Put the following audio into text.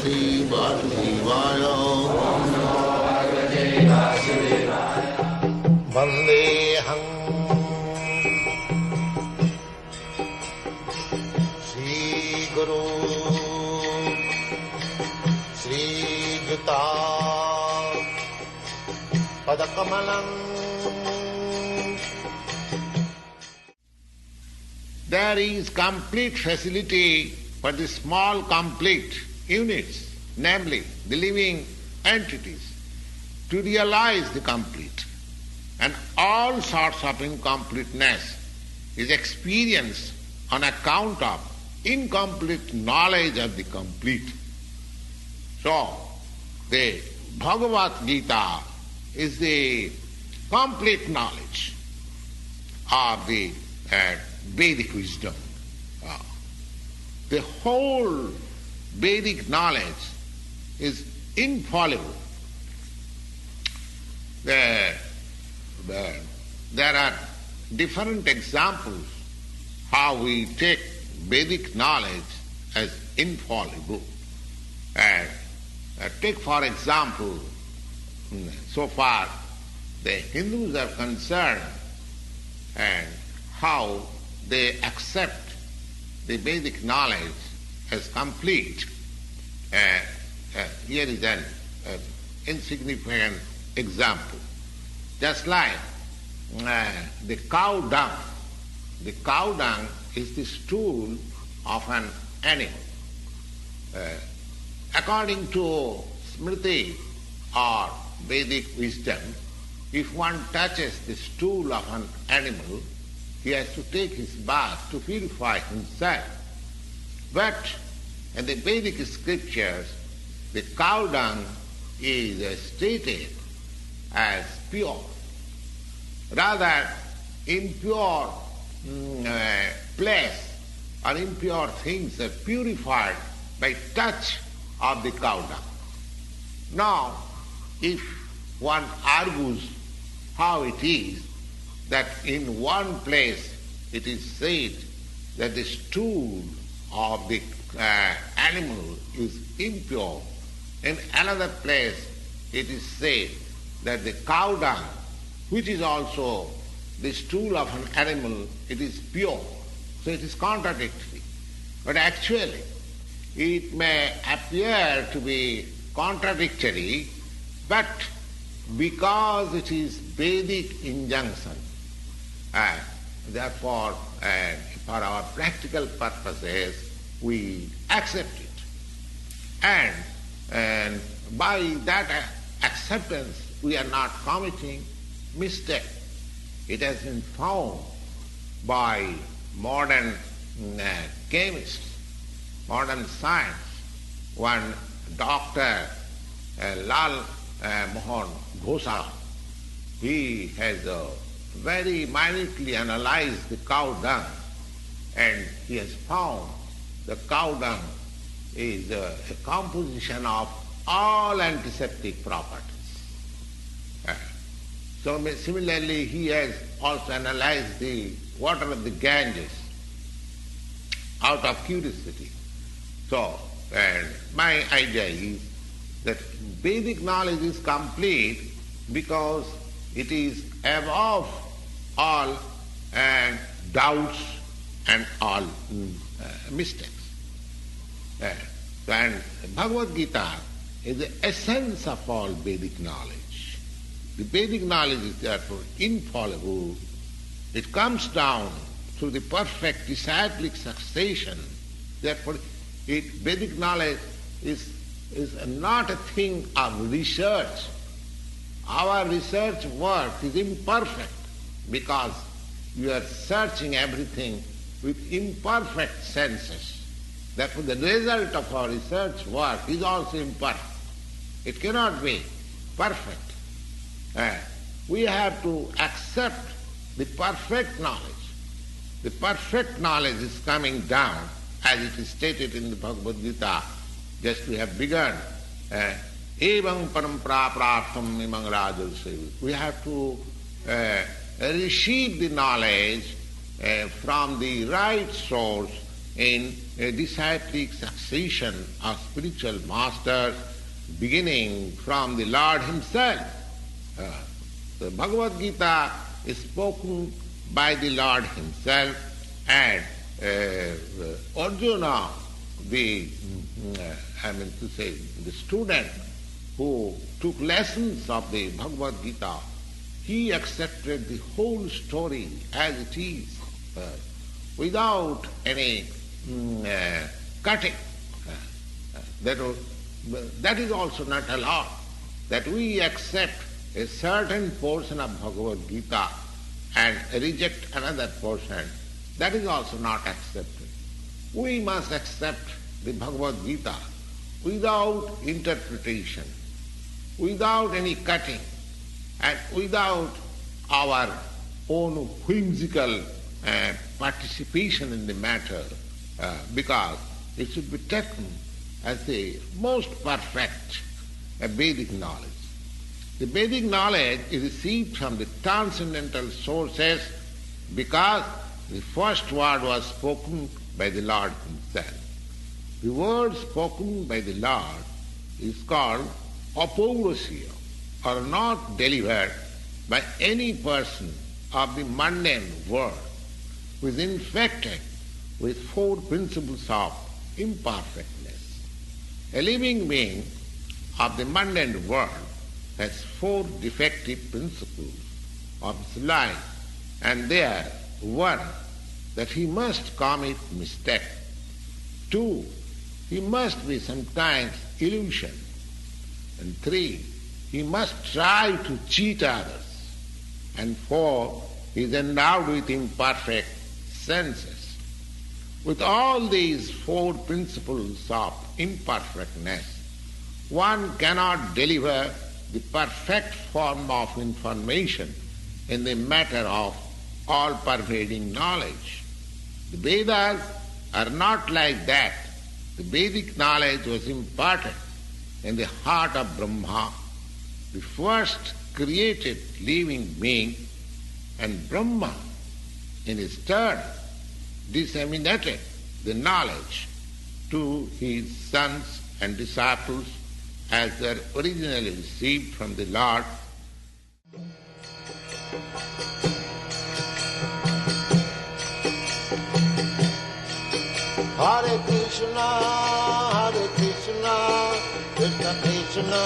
Bhagavate Vasudevaya. Vandeham Sri Guru Sri Juta Padakamalam. There is complete facility for the small complete units, namely the living entities, to realize the complete. And all sorts of incompleteness is experienced on account of incomplete knowledge of the complete. So, the Bhagavad-gītā is the complete knowledge of the Vedic wisdom. The whole Vedic knowledge is infallible. There are different examples how we take Vedic knowledge as infallible. Take for example, so far the Hindus are concerned and how they accept the Vedic knowledge as complete. Here is an insignificant example. Just like the cow dung. The cow dung is the stool of an animal. According to Smriti or Vedic wisdom, if one touches the stool of an animal, he has to take his bath to purify himself. But in the Vedic scriptures, the cow dung is stated as pure. Rather, impure place or impure things are purified by touch of the cow dung. Now, if one argues how it is that in one place it is said that the stool of the animal is impure, in another place it is said that the cow dung, which is also the stool of an animal, it is pure. So it is contradictory. But actually, it may appear to be contradictory, but because it is Vedic injunction, therefore, for our practical purposes, we accept it. And by that acceptance, we are not committing mistake. It has been found by modern chemists, modern science. One Dr. Lal Mohan Ghosa, he has very minutely analyzed the cow dung, and he has found the cow dung is a composition of all antiseptic properties. So similarly, he has also analyzed the water of the Ganges out of curiosity. So, my idea is that Vedic knowledge is complete because it is above all doubts and all mistakes. And Bhagavad-gītā is the essence of all Vedic knowledge. The Vedic knowledge is therefore infallible. It comes down through the perfect disciplic succession. Therefore, Vedic knowledge is not a thing of research. Our research work is imperfect because we are searching everything with imperfect senses. Therefore, the result of our research work is also imperfect. It cannot be perfect. We have to accept the perfect knowledge. The perfect knowledge is coming down, as it is stated in the Bhagavad-gītā. Just we have begun. Evam parampara prartham imang rajarsevi. We have to receive the knowledge from the right source in a disciplic succession of spiritual masters beginning from the Lord himself. The Bhagavad-gītā is spoken by the Lord himself, and Arjuna, the student who took lessons of the Bhagavad-gītā, he accepted the whole story as it is, without any cutting. That is also not allowed, that we accept a certain portion of Bhagavad-gītā and reject another portion. That is also not accepted. We must accept the Bhagavad-gītā without interpretation, without any cutting, and without our own whimsical participation in the matter, because it should be taken as the most perfect Vedic knowledge. The Vedic knowledge is received from the transcendental sources because the first word was spoken by the Lord himself. The word spoken by the Lord is called apaurasya, or not delivered by any person of the mundane world who is infected with four principles of imperfectness. A living being of the mundane world has four defective principles of his life, and they are: 1, that he must commit mistake; 2, he must be sometimes illusion; and 3, he must try to cheat others; and 4, he is endowed with imperfect senses. With all these four principles of imperfectness, one cannot deliver the perfect form of information in the matter of all-pervading knowledge. The Vedas are not like that. The Vedic knowledge was imparted in the heart of Brahma, the first created living being, and Brahma, in his turn, disseminated the knowledge to his sons and disciples as they are originally received from the Lord. Hare Krishna, Krishna Krishna,